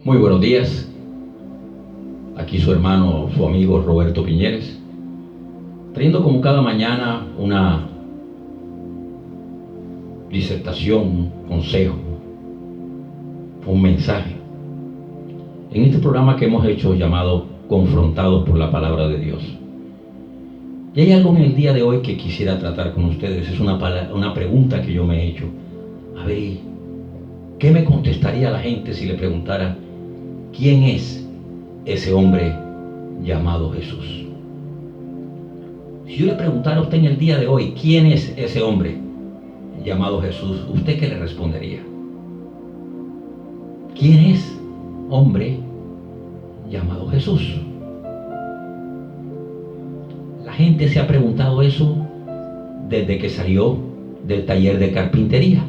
Muy buenos días, aquí su hermano, su amigo Roberto Piñeres, trayendo como cada mañana una disertación, un consejo, un mensaje, en este programa que hemos hecho llamado Confrontados por la Palabra de Dios. Y hay algo en el día de hoy que quisiera tratar con ustedes, es una pregunta que yo me he hecho. A ver, ¿qué me contestaría la gente si le preguntara quién es ese hombre llamado Jesús? Si yo le preguntara a usted en el día de hoy quién es ese hombre llamado Jesús, ¿usted qué le respondería? ¿Quién es hombre llamado Jesús? La gente se ha preguntado eso desde que salió del taller de carpintería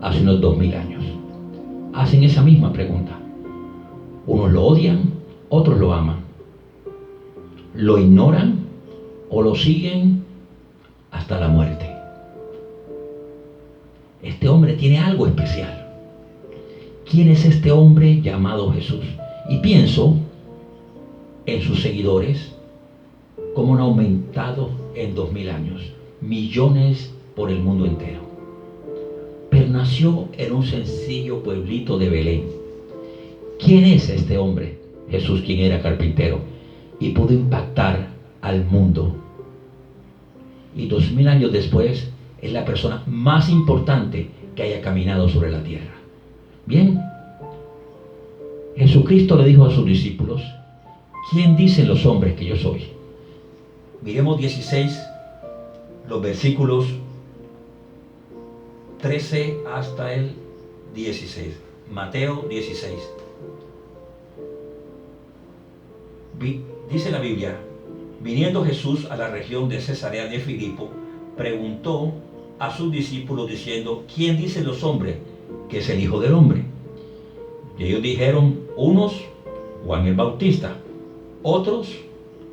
hace unos 2000 años. Hacen esa misma pregunta. Unos lo odian, otros lo aman. Lo ignoran o lo siguen hasta la muerte. Este hombre tiene algo especial. ¿Quién es este hombre llamado Jesús? Y pienso en sus seguidores, cómo han aumentado en 2000 años, millones por el mundo entero. Pero nació en un sencillo pueblito de Belén. ¿Quién es este hombre? Jesús, quien era carpintero y pudo impactar al mundo. Y 2000 años después es la persona más importante que haya caminado sobre la tierra. Bien, Jesucristo le dijo a sus discípulos: ¿quién dicen los hombres que yo soy? Miremos 16, los versículos 13 hasta el 16. Mateo 16. Dice la Biblia: viniendo Jesús a la región de Cesarea de Filipo, preguntó a sus discípulos diciendo: ¿quién dicen los hombres que es el Hijo del Hombre? Y ellos dijeron: unos, Juan el Bautista; otros,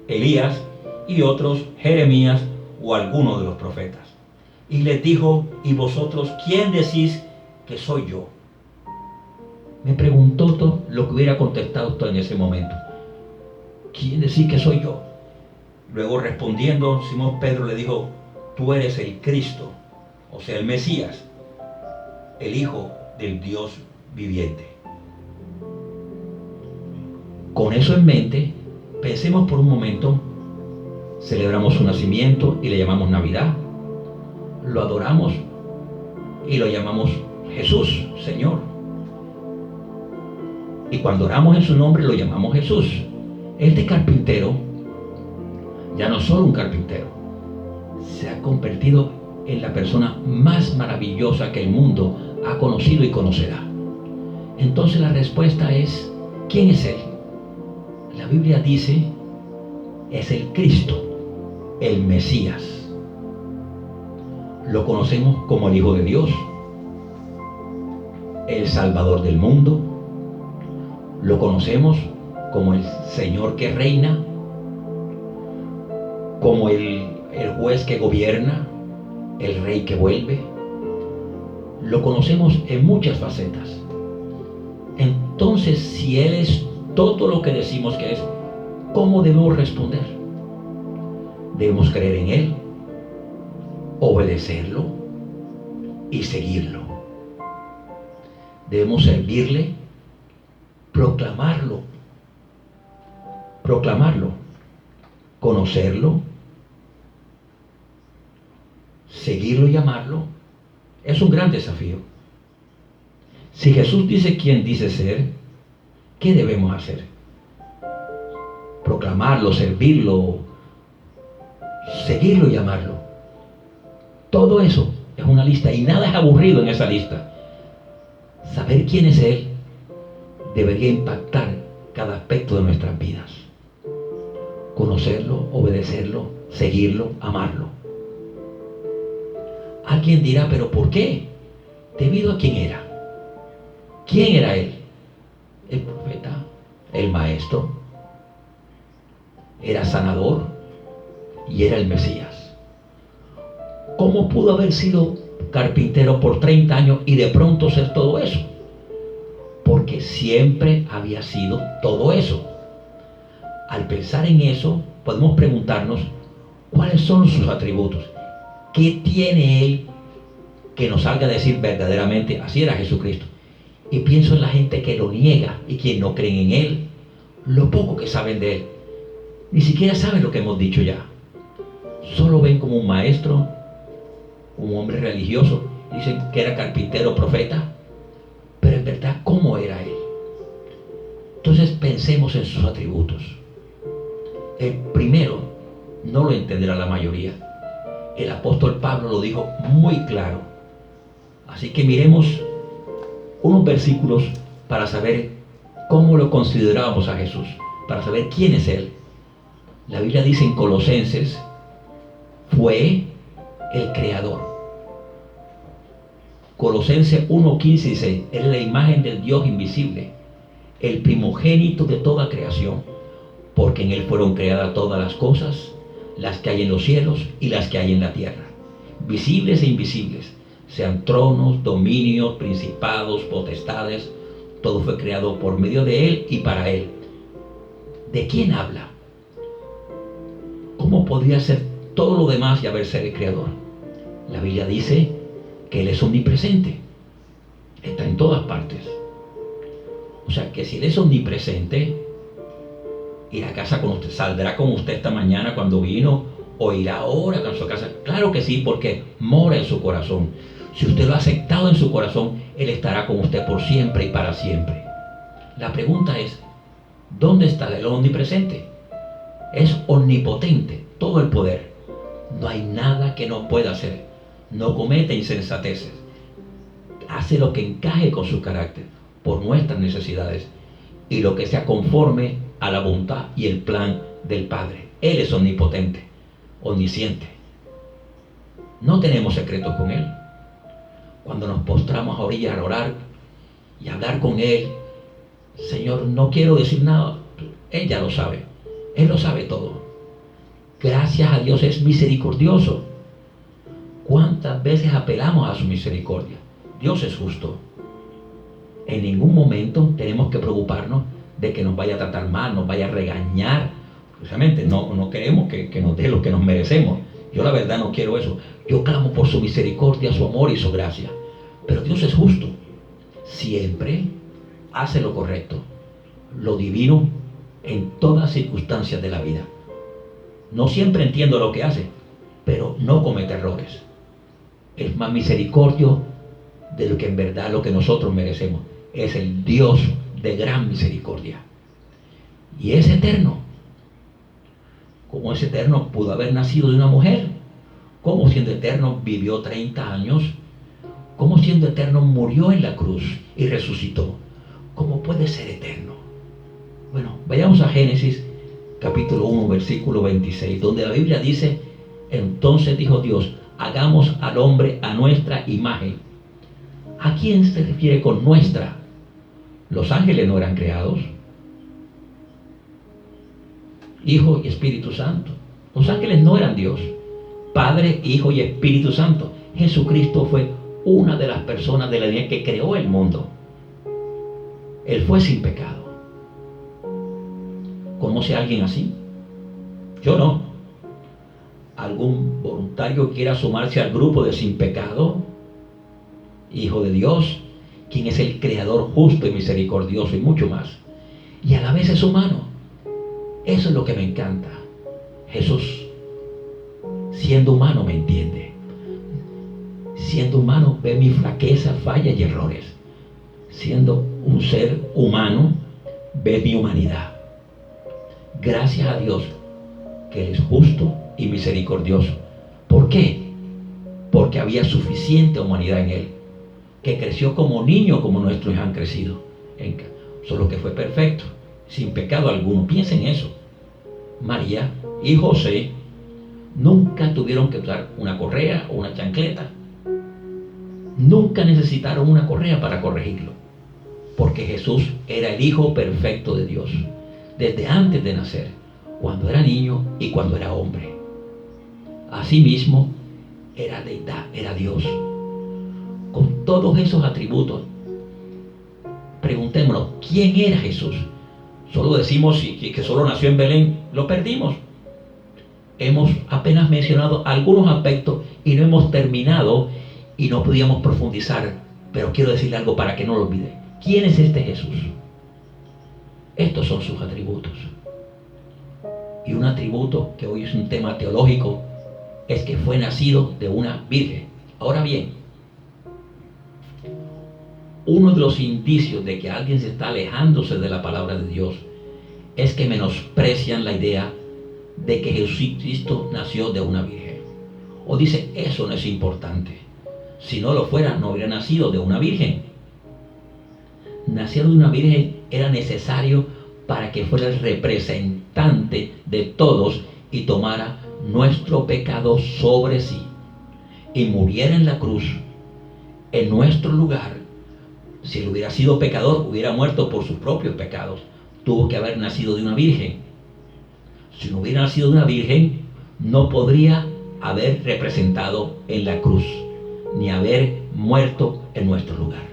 Elías; y otros, Jeremías o alguno de los profetas. Y les dijo: ¿y vosotros quién decís que soy yo? Me preguntó todo lo que hubiera contestado usted en ese momento. ¿Quién decís que soy yo? Luego, respondiendo, Simón Pedro le dijo: tú eres el Cristo, o sea, el Mesías, el Hijo del Dios viviente. Con eso en mente, pensemos por un momento. Celebramos su nacimiento y le llamamos Navidad. Lo adoramos y lo llamamos Jesús, Señor. Y cuando oramos en su nombre lo llamamos Jesús. Este carpintero ya no es solo un carpintero, se ha convertido en la persona más maravillosa que el mundo ha conocido y conocerá. Entonces la respuesta es: ¿quién es él? La Biblia dice: es el Cristo, el Mesías. Lo conocemos como el Hijo de Dios, el Salvador del mundo. Lo conocemos como el Señor que reina, como el juez que gobierna, el rey que vuelve. Lo conocemos en muchas facetas. Entonces, si Él es todo lo que decimos que es, ¿cómo debemos responder? Debemos creer en Él, obedecerlo y seguirlo. Debemos servirle, proclamarlo, conocerlo, seguirlo y amarlo. Es un gran desafío. Si Jesús dice quién dice ser, ¿qué debemos hacer? Proclamarlo, servirlo, seguirlo y amarlo. Todo eso es una lista y nada es aburrido en esa lista. Saber quién es Él debería impactar cada aspecto de nuestras vidas. Conocerlo, obedecerlo, seguirlo, amarlo. Alguien dirá: ¿pero por qué? Debido a quién era. ¿Quién era Él? El profeta, el maestro, era sanador y era el Mesías. ¿Cómo pudo haber sido carpintero por 30 años y de pronto ser todo eso? porque siempre había sido todo eso. Al pensar en eso, podemos preguntarnos cuáles son sus atributos. ¿Qué tiene Él que nos haga decir verdaderamente, así era Jesucristo? Y pienso en la gente que lo niega y quien no creen en Él, lo poco que saben de Él. Ni siquiera saben lo que hemos dicho ya. Solo ven como un maestro, un hombre religioso. Dicen que era carpintero, profeta. Pero en verdad, ¿cómo era Él? Entonces pensemos en sus atributos. El primero no lo entenderá la mayoría. El apóstol Pablo lo dijo muy claro. Así que miremos unos versículos para saber cómo lo considerábamos a Jesús, para saber quién es Él. La Biblia dice en Colosenses, fue el Creador. Colosenses 1:15 dice, Él es la imagen del Dios invisible, el primogénito de toda creación, porque en Él fueron creadas todas las cosas, las que hay en los cielos y las que hay en la tierra, visibles e invisibles, sean tronos, dominios, principados, potestades, todo fue creado por medio de Él y para Él. ¿De quién habla? ¿Cómo podría ser todo lo demás y haber ser el Creador? La Biblia dice que Él es omnipresente, está en todas partes. O sea que si Él es omnipresente, irá a casa con usted, saldrá con usted esta mañana cuando vino, o irá ahora a su casa. Claro que sí, porque mora en su corazón. Si usted lo ha aceptado en su corazón, Él estará con usted por siempre y para siempre. La pregunta es, ¿dónde está el omnipresente? Es omnipotente, todo el poder. No hay nada que no pueda hacer. No comete insensateces. Hace lo que encaje con su carácter, por nuestras necesidades, y lo que sea conforme a la voluntad y el plan del Padre. Él es omnipotente, omnisciente. No tenemos secretos con Él. Cuando nos postramos a orillas a orar y hablar con Él, Señor, no quiero decir nada, Él ya lo sabe. Él lo sabe todo. Gracias a Dios es misericordioso. ¿Cuántas veces apelamos a su misericordia? Dios es justo. En ningún momento tenemos que preocuparnos de que nos vaya a tratar mal, nos vaya a regañar. Precisamente no queremos que nos dé lo que nos merecemos. Yo la verdad no quiero eso. Yo clamo por su misericordia, su amor y su gracia. Pero Dios es justo. Siempre hace lo correcto, lo divino en todas circunstancias de la vida. No siempre entiendo lo que hace, pero no comete errores. Es más misericordio de lo que en verdad lo que nosotros merecemos. Es el Dios de gran misericordia. Y es eterno. Como es eterno, pudo haber nacido de una mujer. Como siendo eterno vivió 30 años. Como siendo eterno murió en la cruz y resucitó. ¿Cómo puede ser eterno? Bueno, vayamos a Génesis capítulo 1, versículo 26, donde la Biblia dice, entonces dijo Dios, hagamos al hombre a nuestra imagen. ¿A quién se refiere con nuestra? Los ángeles no eran creados. Hijo y Espíritu Santo. Los ángeles no eran Dios. Padre, Hijo y Espíritu Santo. Jesucristo fue una de las personas de la Biblia que creó el mundo. Él fue sin pecado. ¿Conoce a alguien así? Yo no. ¿Algún voluntario quiera sumarse al grupo de sin pecado? Hijo de Dios, quien es el creador justo y misericordioso y mucho más. Y a la vez es humano. Eso es lo que me encanta. Jesús, siendo humano, me entiende. Siendo humano, ve mi flaqueza, fallas y errores. Siendo un ser humano, ve mi humanidad. Gracias a Dios que Él es justo y misericordioso. ¿Por qué? Porque había suficiente humanidad en Él, que creció como niño, como nuestros hijos han crecido. Solo que fue perfecto, sin pecado alguno. Piensen en eso. María y José nunca tuvieron que usar una correa o una chancleta. Nunca necesitaron una correa para corregirlo, porque Jesús era el Hijo perfecto de Dios, desde antes de nacer, cuando era niño y cuando era hombre. Asimismo, era deidad, era Dios, con todos esos atributos. Preguntémonos, ¿quién era Jesús? Solo decimos que solo nació en Belén, lo perdimos. Hemos apenas mencionado algunos aspectos y no hemos terminado y no podíamos profundizar, pero quiero decirle algo para que no lo olvide. ¿Quién es este Jesús? Estos son sus atributos. Y un atributo que hoy es un tema teológico es que fue nacido de una virgen. Ahora bien, uno de los indicios de que alguien se está alejándose de la palabra de Dios es que menosprecian la idea de que Jesucristo nació de una virgen. O dice, eso no es importante. Si no lo fuera, no hubiera nacido de una virgen. Nacer de una virgen era necesario para que fuera el representante de todos y tomara nuestro pecado sobre sí y muriera en la cruz en nuestro lugar. Si él hubiera sido pecador, hubiera muerto por sus propios pecados. Tuvo que haber nacido de una virgen. Si no hubiera nacido de una virgen, no podría haber representado en la cruz, ni haber muerto en nuestro lugar.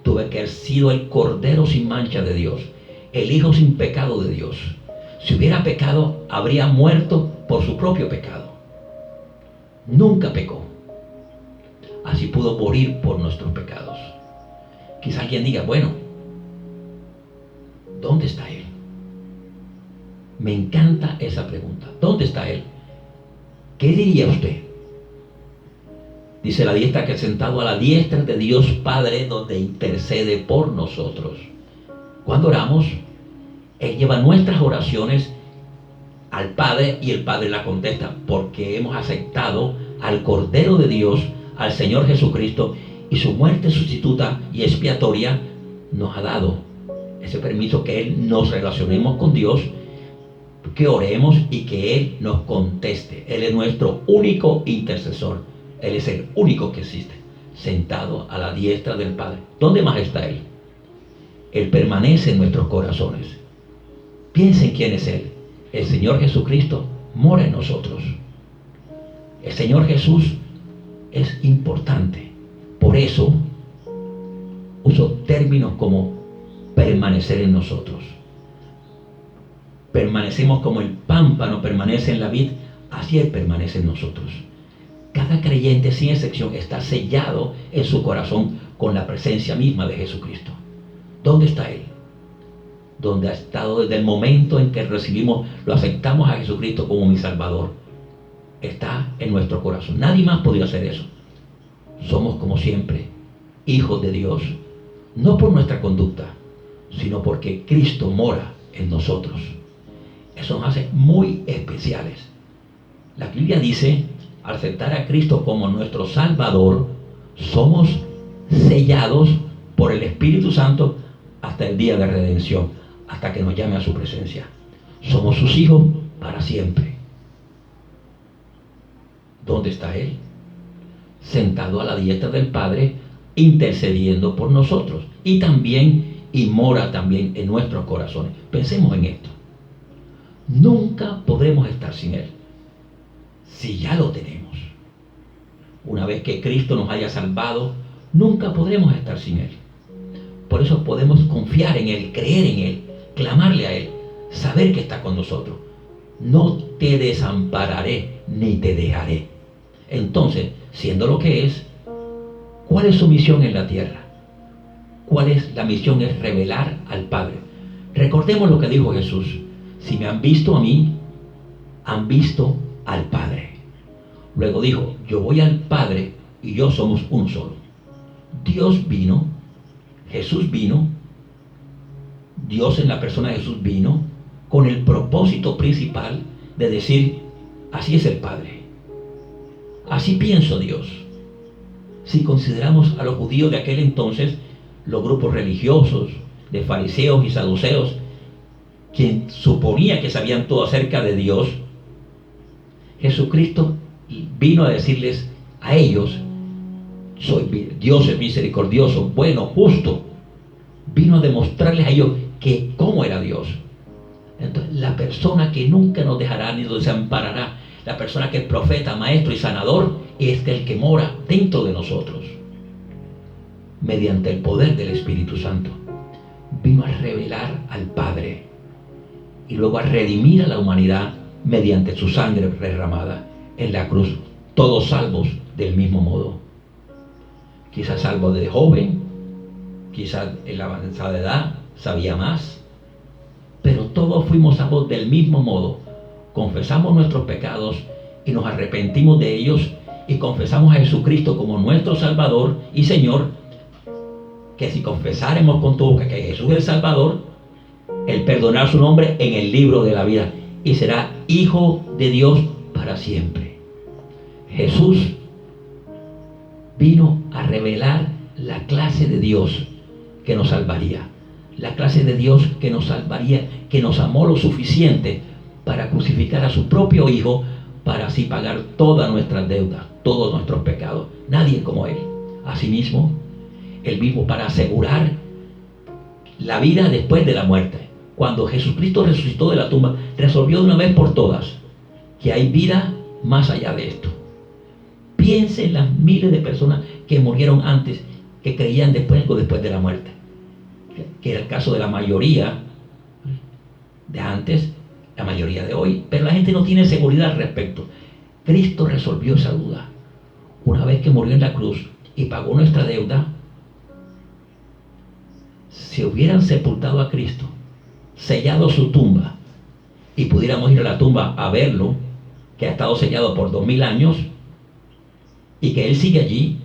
Tuvo que haber sido el Cordero sin mancha de Dios, el Hijo sin pecado de Dios. Si hubiera pecado, habría muerto por su propio pecado. Nunca pecó. Así pudo morir por nuestros pecados. Quizá alguien diga, bueno, ¿dónde está Él? Me encanta esa pregunta. ¿Dónde está Él? ¿Qué diría usted? Dice la diestra que sentado a la diestra de Dios Padre, donde intercede por nosotros. Cuando oramos, Él lleva nuestras oraciones al Padre y el Padre la contesta, porque hemos aceptado al Cordero de Dios, al Señor Jesucristo, y su muerte sustituta y expiatoria nos ha dado ese permiso que Él nos relacionemos con Dios, que oremos y que Él nos conteste. Él es nuestro único intercesor. Él es el único que existe, sentado a la diestra del Padre. ¿Dónde más está Él? Él permanece en nuestros corazones. Piensen quién es Él. El Señor Jesucristo mora en nosotros. El Señor Jesús es importante. Por eso uso términos como permanecer en nosotros. Permanecemos como el pámpano permanece en la vid, así Él permanece en nosotros. Cada creyente, sin excepción, está sellado en su corazón con la presencia misma de Jesucristo. ¿Dónde está Él? Donde ha estado desde el momento en que recibimos, lo aceptamos a Jesucristo como mi Salvador. Está en nuestro corazón. Nadie más podría hacer eso. Somos, como siempre, hijos de Dios, no por nuestra conducta, sino porque Cristo mora en nosotros. Eso nos hace muy especiales. La Biblia dice, al aceptar a Cristo como nuestro Salvador, somos sellados por el Espíritu Santo hasta el día de redención, hasta que nos llame a su presencia. Somos sus hijos para siempre. ¿Dónde está Él? Sentado a la diestra del Padre, intercediendo por nosotros. Y mora también en nuestros corazones. Pensemos en esto. Nunca podremos estar sin Él, si ya lo tenemos. Una vez que Cristo nos haya salvado, nunca podremos estar sin Él. Por eso podemos confiar en Él, creer en Él, clamarle a Él, saber que está con nosotros. No te desampararé ni te dejaré. Entonces, siendo lo que es, ¿cuál es su misión en la tierra? ¿Cuál es la misión? Es revelar al Padre. Recordemos lo que dijo Jesús. Si me han visto a mí, han visto al Padre. Luego dijo, yo voy al Padre y yo somos uno solo. Dios vino, Jesús vino, Dios en la persona de Jesús vino con el propósito principal de decir, así es el Padre. Así pienso Dios. Si consideramos a los judíos de aquel entonces, los grupos religiosos de fariseos y saduceos, quien suponía que sabían todo acerca de Dios, Jesucristo vino a decirles a ellos, Dios es misericordioso, bueno, justo. Vino a demostrarles a ellos que cómo era Dios. Entonces, la persona que nunca nos dejará ni nos desamparará, la persona que es profeta, maestro y sanador, es el que mora dentro de nosotros, mediante el poder del Espíritu Santo. vino a revelar al Padre y luego a redimir a la humanidad mediante su sangre derramada en la cruz, todos salvos del mismo modo. Quizás salvo de joven, quizás en la avanzada edad sabía más, pero todos fuimos salvos del mismo modo. Confesamos nuestros pecados y nos arrepentimos de ellos y confesamos a Jesucristo como nuestro Salvador y Señor, que si confesáremos con tu boca que Jesús es el Salvador, Él perdonará su nombre en el libro de la vida y será hijo de Dios para siempre. Jesús vino a revelar la clase de Dios que nos salvaría, la clase de Dios que nos salvaría, que nos amó lo suficiente para crucificar a su propio Hijo, para así pagar todas nuestras deudas, todos nuestros pecados. Nadie como Él. Asimismo, Él vivo para asegurar la vida después de la muerte. Cuando Jesucristo resucitó de la tumba, resolvió de una vez por todas que hay vida más allá de esto. Piense en las miles de personas que murieron antes, que creían después de la muerte, que era el caso de la mayoría de antes, la mayoría de hoy, pero la gente no tiene seguridad al respecto. Cristo resolvió esa duda. Una vez que murió en la cruz y pagó nuestra deuda, si hubieran sepultado a Cristo, sellado su tumba, y pudiéramos ir a la tumba a verlo, que ha estado sellado por 2000 años, y que Él sigue allí,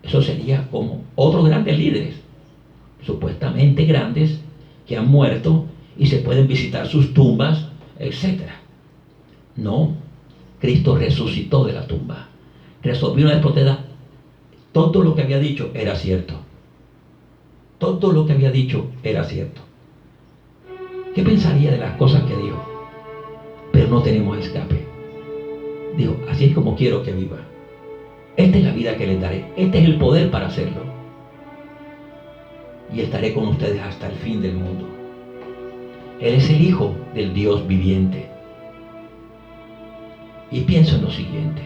eso sería como otros grandes líderes, supuestamente grandes, que han muerto y se pueden visitar sus tumbas, etc. No, Cristo resucitó de la tumba, resolvió una vez por todas. Todo lo que había dicho era cierto. Todo lo que había dicho era cierto. ¿Qué pensaría de las cosas que dijo? Pero no tenemos escape. Dijo, así es como quiero que viva. Esta es la vida que les daré. Este es el poder para hacerlo. Y estaré con ustedes hasta el fin del mundo. Él es el Hijo del Dios viviente. Y pienso en lo siguiente.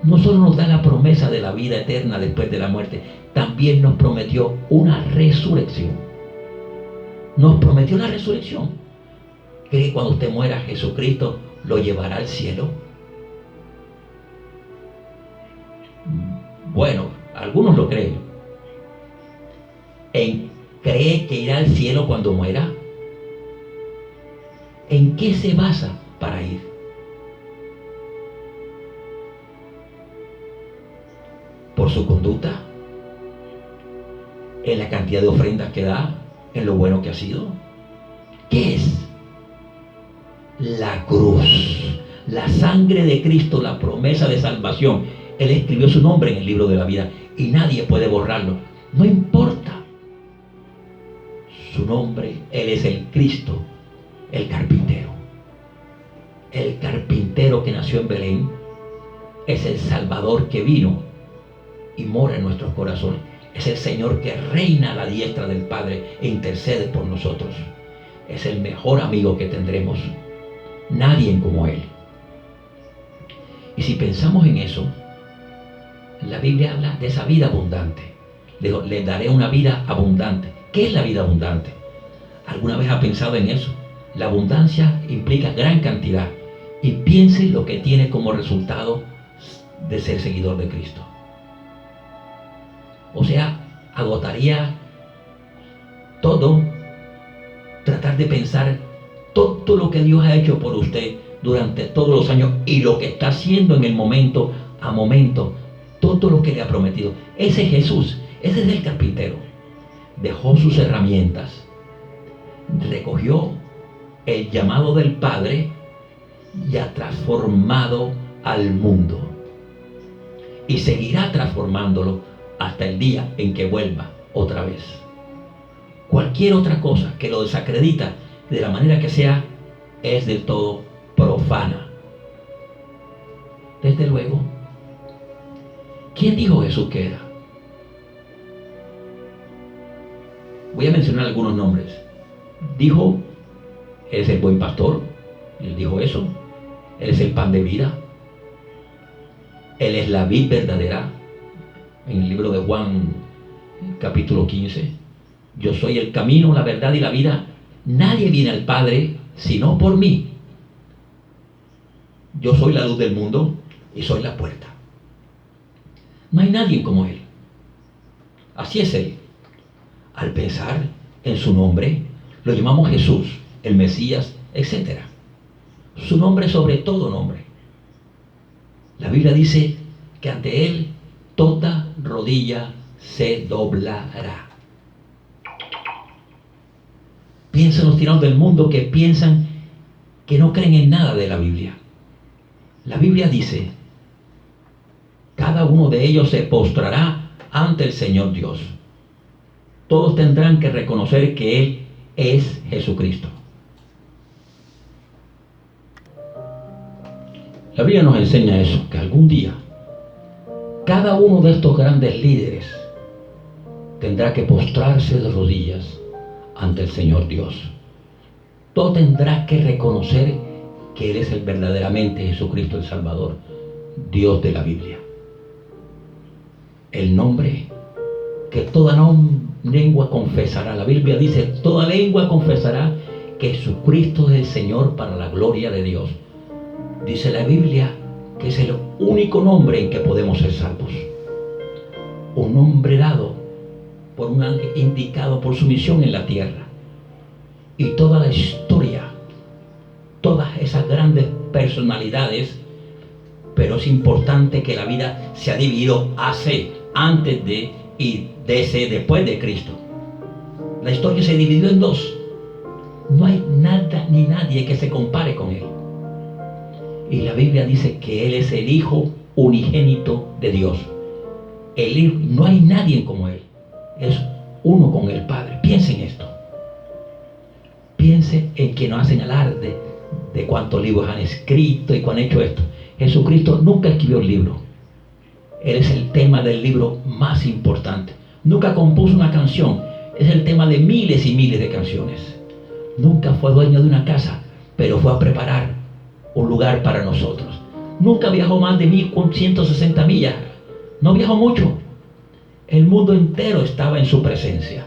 No solo nos da la promesa de la vida eterna después de la muerte, también nos prometió una resurrección. Nos prometió la resurrección. ¿Cree que cuando usted muera Jesucristo lo llevará al cielo? Bueno, algunos lo creen. ¿Cree que irá al cielo cuando muera? ¿En qué se basa para ir? ¿Por su conducta? ¿En la cantidad de ofrendas que da? ¿En lo bueno que ha sido? ¿Qué es? La cruz, la sangre de Cristo, la promesa de salvación. Él escribió su nombre en el libro de la vida y nadie puede borrarlo. No importa su nombre, Él es el Cristo, el carpintero. El carpintero que nació en Belén es el Salvador que vino y mora en nuestros corazones. Es el Señor que reina a la diestra del Padre e intercede por nosotros. Es el mejor amigo que tendremos. Nadie como Él. Y si pensamos en eso, la Biblia habla de esa vida abundante. Les daré una vida abundante. ¿Qué es la vida abundante? ¿Alguna vez ha pensado en eso? La abundancia implica gran cantidad. Y piense lo que tiene como resultado de ser seguidor de Cristo. O sea, agotaría todo, tratar de pensar todo lo que Dios ha hecho por usted durante todos los años y lo que está haciendo en el momento a momento, todo lo que le ha prometido. Ese es Jesús, ese es el carpintero. Dejó sus herramientas, recogió el llamado del Padre y ha transformado al mundo. Y seguirá transformándolo hasta el día en que vuelva otra vez. Cualquier otra cosa que lo desacredita de la manera que sea es del todo profana. Desde luego, ¿quién dijo Jesús que era? Voy a mencionar algunos nombres. Dijo, Él es el buen pastor. Él dijo eso. Él es el pan de vida. Él es la vid verdadera. En el libro de Juan capítulo 15. Yo soy el camino, la verdad y la vida. Nadie viene al Padre sino por mí. Yo soy la luz del mundo y soy la puerta. No hay nadie como Él. Así es Él. Al pensar en su nombre, lo llamamos Jesús, el Mesías, etc. Su nombre sobre todo nombre. La Biblia dice que ante Él toda rodilla se doblará. Piensan los tiranos del mundo que piensan que no creen en nada de la Biblia. La Biblia dice, cada uno de ellos se postrará ante el Señor Dios. Todos tendrán que reconocer que Él es Jesucristo. La Biblia nos enseña eso, que algún día cada uno de estos grandes líderes tendrá que postrarse de rodillas ante el Señor Dios. Todo tendrá que reconocer que Él es el verdaderamente Jesucristo el Salvador, Dios de la Biblia. El nombre que toda lengua confesará. La Biblia dice, toda lengua confesará que Jesucristo es el Señor para la gloria de Dios. Dice la Biblia que es el único nombre en que podemos ser salvos. Un nombre dado por un ángel indicado por su misión en la tierra. Y toda la historia, todas esas grandes personalidades, pero es importante que la vida se ha dividido antes de y después de Cristo. La historia se dividió en dos. No hay nada ni nadie que se compare con Él. Y la Biblia dice que Él es el Hijo unigénito de Dios. No hay nadie como Él. Es uno con el Padre. Piense en esto. Piense en que no hacen alarde de cuántos libros han escrito y cuán han hecho esto. Jesucristo nunca escribió un libro. Él es el tema del libro más importante. Nunca compuso una canción. Es el tema de miles y miles de canciones. Nunca fue dueño de una casa, pero fue a preparar un lugar para nosotros. Nunca viajó más de 1.160 millas. No viajó mucho. El mundo entero estaba en su presencia.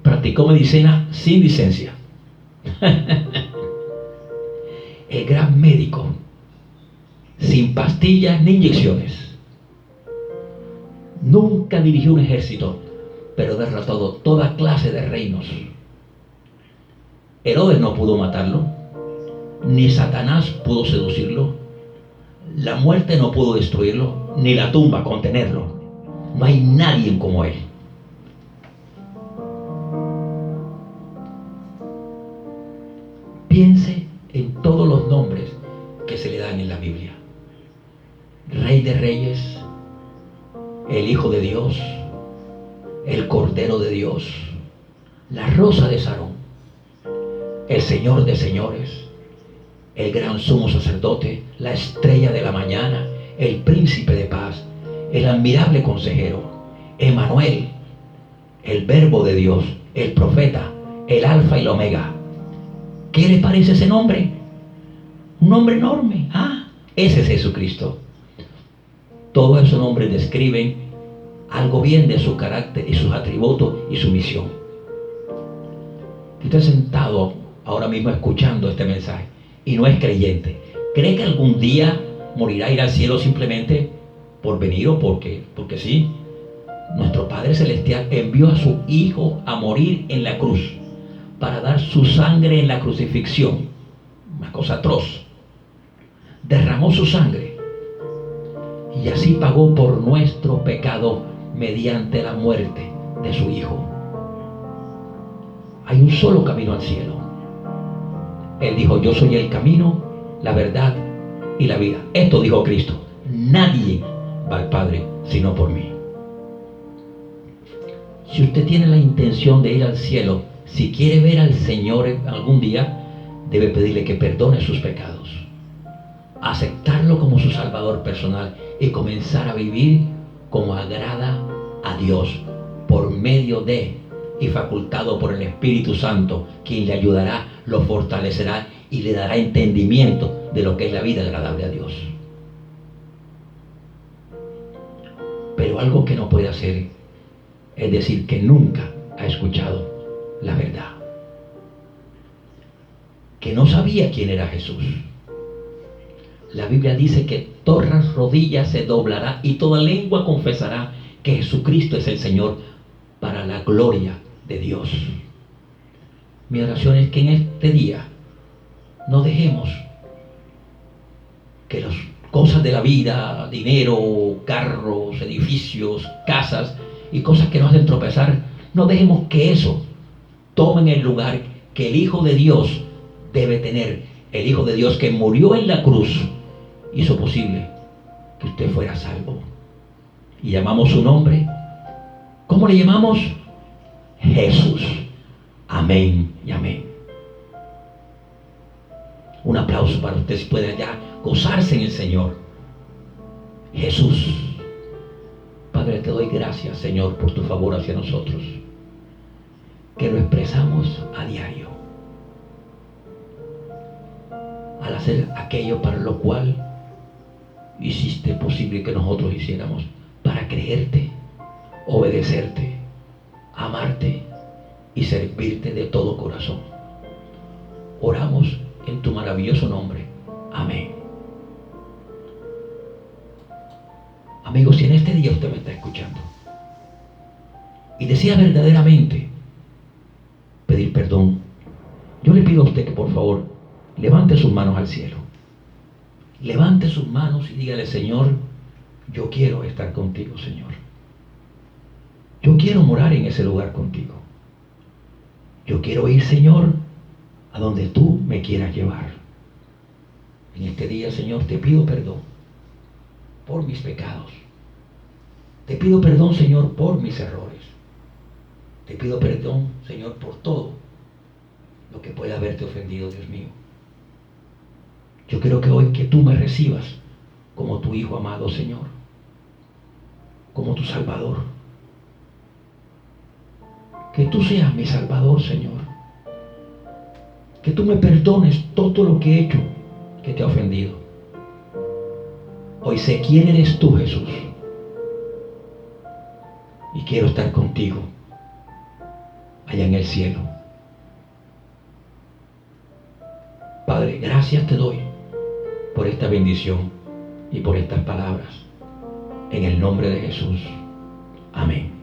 Practicó medicina sin licencia. El gran médico, sin pastillas ni inyecciones. Nunca dirigió un ejército, pero derrotó toda clase de reinos. Herodes no pudo matarlo, ni Satanás pudo seducirlo, la muerte no pudo destruirlo, ni la tumba contenerlo. No hay nadie como Él. Piense en todos los nombres que se le dan en la Biblia. Rey de Reyes, el Hijo de Dios, el Cordero de Dios, la Rosa de Sarón, el Señor de Señores, el Gran Sumo Sacerdote, la Estrella de la Mañana, el Príncipe de Paz, el Admirable Consejero, Emmanuel, el Verbo de Dios, el Profeta, el Alfa y el Omega. ¿Qué le parece ese nombre? Un nombre enorme. Ese es Jesucristo. Todos esos nombres describen algo bien de su carácter y sus atributos y su misión. Usted sentado ahora mismo escuchando este mensaje y no es creyente, ¿cree que algún día morirá a ir al cielo simplemente por venir o porque sí? Nuestro Padre Celestial envió a su Hijo a morir en la cruz para dar su sangre en la crucifixión. Una cosa atroz. Derramó su sangre y así pagó por nuestro pecado mediante la muerte de su Hijo. Hay un solo camino al cielo. Él dijo, yo soy el camino, la verdad y la vida. Esto dijo Cristo. Nadie va al Padre sino por mí. Si usted tiene la intención de ir al cielo, si quiere ver al Señor algún día, debe pedirle que perdone sus pecados, aceptarlo como su Salvador personal y comenzar a vivir como agrada a Dios por medio de y facultado por el Espíritu Santo, quien le ayudará, lo fortalecerá y le dará entendimiento de lo que es la vida agradable a Dios. Pero algo que no puede hacer es decir, que nunca ha escuchado la verdad, que no sabía quién era Jesús. La Biblia dice que toda rodilla se doblará y toda lengua confesará que Jesucristo es el Señor, para la gloria de Dios. Mi oración es que en este día no dejemos que las cosas de la vida, dinero, carros, edificios, casas y cosas que nos hacen tropezar, no dejemos que eso tomen el lugar que el Hijo de Dios debe tener. El Hijo de Dios que murió en la cruz hizo posible que usted fuera salvo. Y llamamos su nombre. ¿Cómo le llamamos? Jesús. Amén y amén. Un aplauso para usted si puede ya gozarse en el Señor. Jesús. Padre, te doy gracias, Señor, por tu favor hacia nosotros, que lo expresamos a diario, al hacer aquello para lo cual hiciste posible que nosotros hiciéramos, para creerte, obedecerte, amarte y servirte de todo corazón. Oramos en tu maravilloso nombre. Amén. Amigos, si en este día usted me está escuchando y desea verdaderamente pedir perdón, yo le pido a usted que por favor levante sus manos al cielo. Levante sus manos y dígale: Señor, yo quiero estar contigo, Señor. Yo quiero morar en ese lugar contigo. Yo quiero ir, Señor, a donde tú me quieras llevar. En este día, Señor, te pido perdón por mis pecados. Te pido perdón, Señor, por mis errores. Te pido perdón, Señor, por todo lo que pueda haberte ofendido, Dios mío. Yo quiero que hoy que tú me recibas como tu Hijo amado, Señor, como tu Salvador. Que tú seas mi Salvador, Señor. Que tú me perdones todo lo que he hecho que te ha ofendido. Hoy sé quién eres tú, Jesús, y quiero estar contigo allá en el cielo. Padre, gracias te doy por esta bendición y por estas palabras. En el nombre de Jesús. Amén.